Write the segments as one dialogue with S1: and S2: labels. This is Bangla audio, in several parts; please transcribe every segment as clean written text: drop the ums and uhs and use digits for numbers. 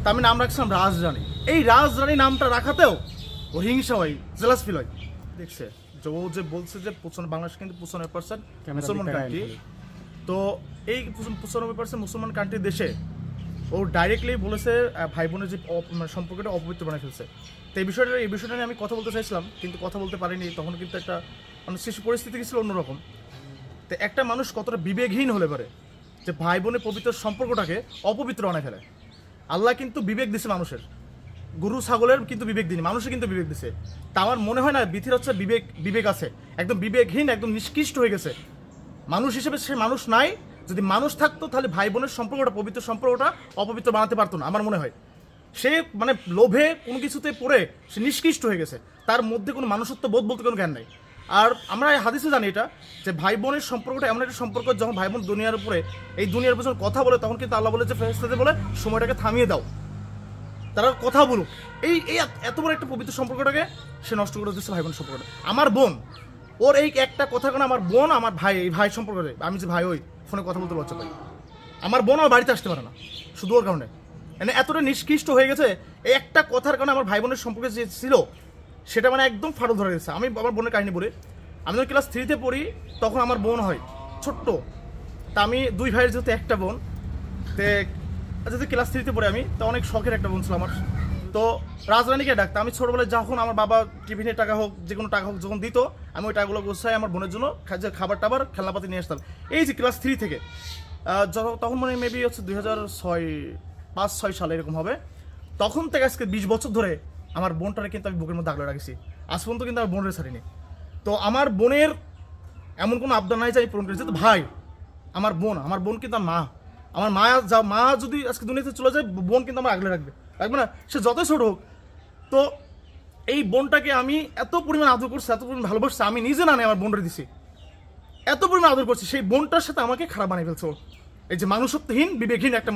S1: তা আমি নাম রাখছিলাম রাজরানী। এই রাজরানী নামটা রাখাতেও ও হিংসা হয়, জেলাস ফিল হয়। দেখছে যে ও যে বলছে যে বাংলাদেশ কিন্তু 95% মুসলমান কান্ট্রি, তো এই 95% মুসলমান কান্ট্রি দেশে ও ডাইরেক্টলি বলেছে ভাই বোনের যে সম্পর্কটা অপবিত্র বানিয়ে ফেলছে। তো এই বিষয়টা নিয়ে আমি কথা বলতে চাইছিলাম, কিন্তু কথা বলতে পারিনি। তখন কিন্তু একটা মানে সৃষ্টি পরিস্থিতি ছিল অন্যরকম। তো একটা মানুষ কতটা বিবেকহীন হলে পারে যে ভাই বোনের পবিত্র সম্পর্কটাকে অপবিত্র বানায় ফেলে। আল্লাহ কিন্তু বিবেক দিছে মানুষের, গরু ছাগলের কিন্তু বিবেক দিনি, মানুষের কিন্তু বিবেক দিছে। তা আমার মনে হয় না বিথির হচ্ছে বিবেক আছে, একদম বিবেকহীন, একদম নিষ্কৃষ্ট হয়ে গেছে মানুষ হিসেবে। সে মানুষ নাই। যদি মানুষ থাকতো তাহলে ভাই বোনের সম্পর্কটা, পবিত্র সম্পর্কটা অপবিত্র বানাতে পারতো না আমার মনে হয়। সে মানে লোভে কোনো কিছুতে পড়ে সে নিষ্কৃষ্ট হয়ে গেছে, তার মধ্যে কোনো মানুষত্ব বোধ বলতে কোনো জ্ঞান নেই। আর আমরা হাদিসে জানি এটা যে ভাই বোনের সম্পর্কটা এমন একটা সম্পর্ক, যখন ভাই বোন দুনিয়ার উপরে এই দুনিয়ার উপর কথা বলে, তখন কিন্তু আল্লাহ বলে যে ফেরেশতাদের বলে সময়টাকে থামিয়ে দাও, তারা কথা বলুক। এই এত বড় একটা পবিত্র সম্পর্কটাকে সে নষ্ট করে দিচ্ছে ভাই বোন সম্পর্কটা। আমার বোন, ওর এই একটা কথা কারণে আমার বোন আমার ভাই, এই ভাই সম্পর্কে আমি যে ভাই ওই ফোনে কথা বলতে লজ্জা পাই। আমার বোন আমার বাড়িতে আসতে পারে না শুধু ওর কারণে, মানে এতটা নিষ্কৃষ্ট হয়ে গেছে। এই একটা কথার কারণে আমার ভাই বোনের সম্পর্কে যে ছিল সেটা মানে একদম ফাটল ধরে গেছে। আমি আমার বোনের কাহিনী বলি। আমি যখন ক্লাস 3-তে পড়ি তখন আমার বোন হয় ছোট্ট। তা আমি 2 ভাইয়ের যেহেতু একটা বোন, যেহেতু ক্লাস 3-তে পড়ে আমি, তা অনেক শখের একটা বোন ছিল আমার। তো রাজরানীকে ডাকতাম। আমি ছোটবেলায় যখন আমার বাবা টিফিনের টাকা হোক, যে কোনো টাকা হোক যখন দিত, আমি ওই টাকাগুলো গোছাই আমার বোনের জন্য খাবার টাবার খেলনাপাতি নিয়ে আসতাম। এই যে ক্লাস 3 থেকে তখন মানে মেবি হচ্ছে 2005-6 সালে এরকম হবে। তখন থেকে আজকে 20 বছর ধরে আমার বোনটারে কিন্তু আমি বুকের মধ্যে আগলে রাখছি। আজ পর্যন্ত কিন্তু আমার বোনের ছাড়িনি। তো আমার বোনের এমন কোনো আবদার নাই যে আমি পূরণ করেছি। তো ভাই আমার বোন কিন্তু আমার মা যদি আজকে দুনিয়াতে চলে যায়, বোন কিন্তু আমার আগলে রাখবে না, সে যতই ছোট হোক। তো এই বোনটাকে আমি এত পরিমাণ আদর করছি, এত পরিমাণ ভালোবাসছি, আমি নিজে না আমার বোনরে দিছি, এত পরিমাণ আদর করছি। সেই বোনটার সাথে আমাকে খারাপ বানিয়ে ফেলছে। এই যে মানুষত্বহীন, বিবেকহীন একটা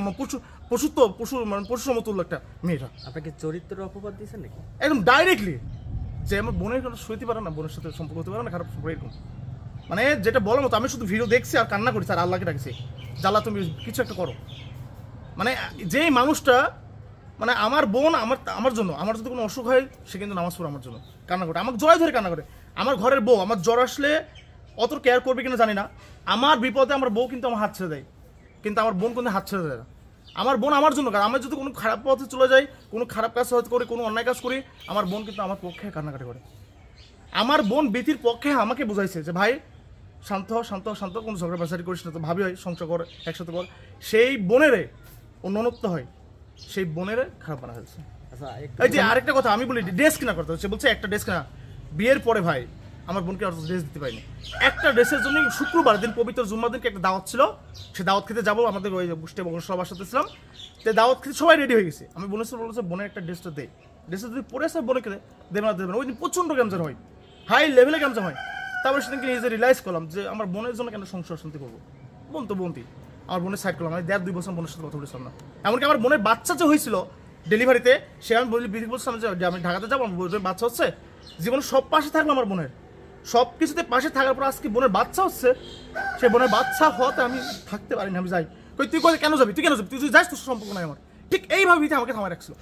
S1: পশু সমতুল্য একটা মেয়েটা।
S2: আপনাকে চরিত্রের অপবাদ দিয়েছেন নাকি?
S1: একদম ডাইরেক্টলি যে আমার বোনের কথা শুইতে পারে না, বোনের সাথে সম্পর্ক হতে পারে না, খারাপ সম্পর্ক, এরকম মানে যেটা বলার মতো। আমি শুধু ভিডিও দেখছি আর কান্না করছি আর আল্লাহকে ডাকছি, জাল্লা তুমি কিছু একটা করো। মানে যেই মানুষটা মানে আমার বোন আমার জন্য, আমার যদি কোনো অসুখ হয় সে কিন্তু নামাজ পড়ে আমার জন্য কান্না করে, আমাকে জড়ায় ধরে কান্না করে। আমার ঘরের বউ আমার জ্বর আসলে অত কেয়ার করবে কিনা জানি না, আমার বিপদে আমার বউ কিন্তু আমার হাত ছেড়ে দেয়, কিন্তু আমার বোন কিন্তু হাত ছেড়ে দেয় না। আমার বোন আমার জন্য, কারণ আমি যদি কোনো খারাপ পথে চলে যাই, কোনো খারাপ কাজ হয়তো করি, কোনো অন্যায় কাজ করি, আমার বোন কিন্তু আমার পক্ষে কান্নাকাটি করে। আমার বোন বেতির পক্ষে আমাকে বোঝাইছে যে ভাই শান্ত কোনো ঝগড়া বাসারি করিস না, তো ভাবি হয় সংসার কর, একসাথে কর। সেই বোনেরে ও ননত্ব হয়, সেই বোনেরে খারাপ বানা ফেলছে। এই যে আরেকটা কথা আমি বলি, ড্রেস কিনা করতে হচ্ছে, বলছে একটা ড্রেস কিনা। বিয়ের পরে ভাই আমার বোনকে অত ড্রেস দিতে পারিনি। একটা ড্রেসের জন্য শুক্রবার দিন, পবিত্র জুম্মার দিনকে একটা দাওয়াত ছিল, সে দাওয়াত খেতে যাবো, আমাদের ওই গোষ্ঠী সবার সাথে ছিলাম। তো দাওয়াত খেতে সবাই রেডি হয়ে গেছে। আমি বলেছি বোনের একটা ড্রেসটা দে, ড্রেসটা যদি পরে আসে বোনকে দেবে না। ওই দিন প্রচণ্ড ক্যান্সার হয়, হাই লেভেলে ক্যান্সার হয়। তারপরে সেদিনকে নিজে রিলাইজ করলাম যে আমার বোনের জন্য কেন সংসার শান্তি করবো। বোনটি আমার বোনের সাইড করলাম। আমি 1.5-2 বছর বোনের সাথে কথা বলেছিলাম না। এমনকি আমার বোনের বাচ্চা যে হয়েছিল ডেলিভারিতে, সে আমি বলছিলাম যে আমি ঢাকাতে যাবো, আমার বোনের বাচ্চা হচ্ছে। জীবনে সব পাশে থাকলো আমার বোনের, সব কিছুতে পাশে থাকার পর আজকে বোনের বাচ্চা হচ্ছে। সে বোনের বাচ্চা হওয়াতে আমি থাকতে পারিনি। আমি যাই, তুই কেন যাবি, তুই যদি যাস তোর সম্পর্ক নাই আমার। ঠিক এইভাবে আমাকে থামায় রাখছিল।